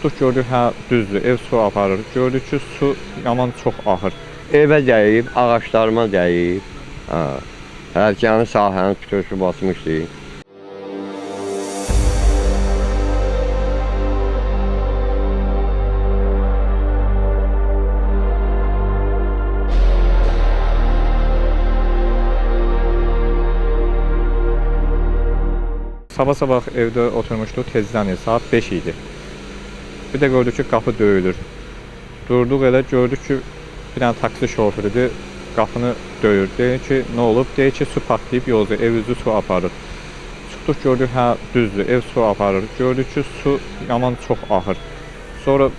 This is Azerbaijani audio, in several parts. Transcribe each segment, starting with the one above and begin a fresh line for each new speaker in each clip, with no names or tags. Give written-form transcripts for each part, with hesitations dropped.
Çıxdıq gördük, hə düzdür, ev su aparır. Gördük ki, su yaman çox axır.
Evə dəyib, ağaçlarıma dəyib. Hər yanı sahəni bütün su basmışdı.
Sabah evdə oturmuşduq, tezdən saat 5 idi. Bir də gördük ki, qapı döyülür. Durduq elə, gördük ki, bir dənə taksi şoförüdür, qapını döyür. Deyir ki, nə olub? Deyir ki, su partlayıb yolda, ev üzü su aparır. Çıxdıq gördük, hə düzdür, ev su aparır. Gördük ki, su yaman çox axır. Sonra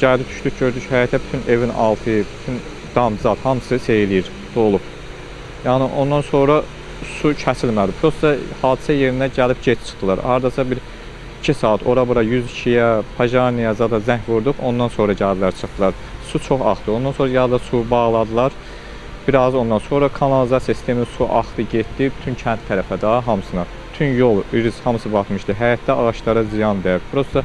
gəldik, düşdük, gördük həyətə bütün evin altı, bütün damcat, hamısı seyirləyir, dolub. Yəni ondan sonra su kəsilmədi. Prosta hadisə yerinə gəlib gec çıxdılar. Hardasa bir 2 saat ora-bura 102-yə, Pajarniya zada zəng vurduq. Ondan sonra gəldilər, çıxdılar. Su çox axdı. Ondan sonra gəldi su bağladılar. Biraz ondan sonra kanalizasiya sistemi su axdı, getdi bütün kənd tərəfə də hamısına. Bütün yol, üriz hamısı batmışdı. Həyətdə ağaçlara ziyan dəyib. Prosta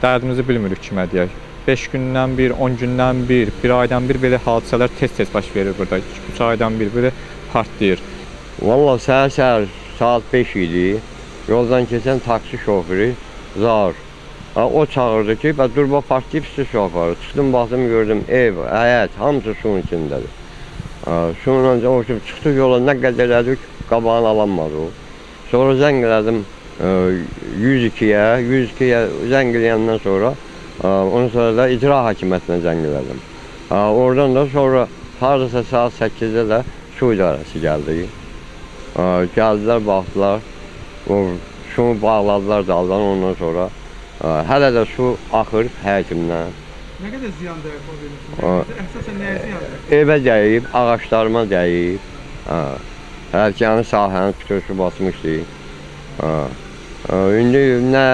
dərdimizi bilmirik kimə deyək. 5 gündən bir, 10 gündən bir aydan bir belə hadisələr tez-tez baş verir burada. 3 aydan bir belə partlayır.
Vallahi səhər saat 5 idi. Yoldan keçən taksi şoförü Zar. O çağırdı ki, durba partlayıb su aparır. Çıxdım, baxdım, gördüm ev, həyət, hamısı suyun içindədir. Suyunca uçub çıxdıq yola, nə qədər elədik, qabağını alanmadı o. Sonra zəng elədim 102-yə zəng eləyəndən sonra, ondan sonra da icra hakimiyyətinə zəng elədim. Oradan da sonra hardasa saat 8-də də su idarəsi gəldi. Gəldilər, baxdılar, sunu bağladılar daldan, ondan sonra hələ də su axır həkimdən.
Nə qədər ziyan dəyib o verirsin? Əsasən nəyə ziyan dəyib?
Evə dəyib, ağaçlarıma dəyib. Hər yanı sahəni bütün su basmışdı. İndi nə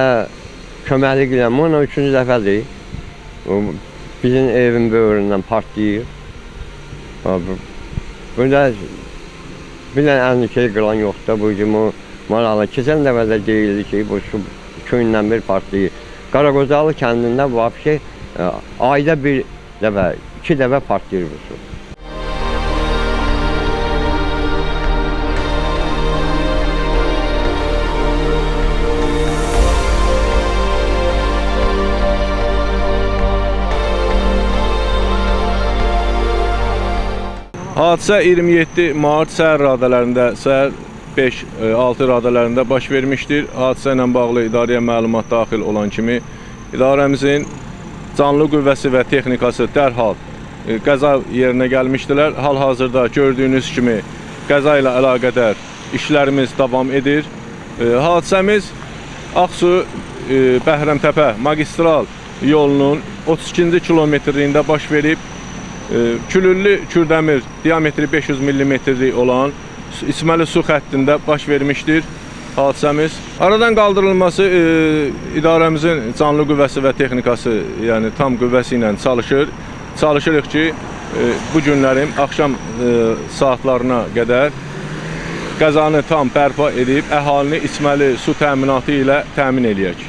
köməklik edən, bu 3-cü dəfədir. Bizim evin böyründən partlayır. Burada bir dənə əlini şey qılan yoxdur, bu kimi maralı. Keçən dəfədə deyildi ki, bu su 2 gündən bir partlayır. Qaraqozalı kəndində bu şey ayda bir dəfə, 2 dəfə partlayır bu su.
Hadisə 27 mart səhər radələrində, səhər 5-6 radələrində baş vermişdir. Hadisə ilə bağlı idarəyə məlumat daxil olan kimi idarəmizin canlı qüvvəsi və texnikası dərhal qəza yerinə gəlmişdilər. Hal-hazırda gördüyünüz kimi qəza ilə əlaqədar işlərimiz davam edir. Hadisəmiz Ağsu Bəhrəmtəpə magistral yolunun 32-ci kilometrliyində baş verib. Külüllü Kürdəmir diametri 500 mm-lik olan İçməli su xəttində baş vermişdir hadisəmiz. Aradan qaldırılması idarəmizin canlı qüvvəsi və texnikası, yəni tam qüvvəsi ilə çalışır. Çalışırıq ki, bu günlərin axşam saatlarına qədər qəzanı tam bərpa edib əhalini içməli su təminatı ilə təmin eləyək.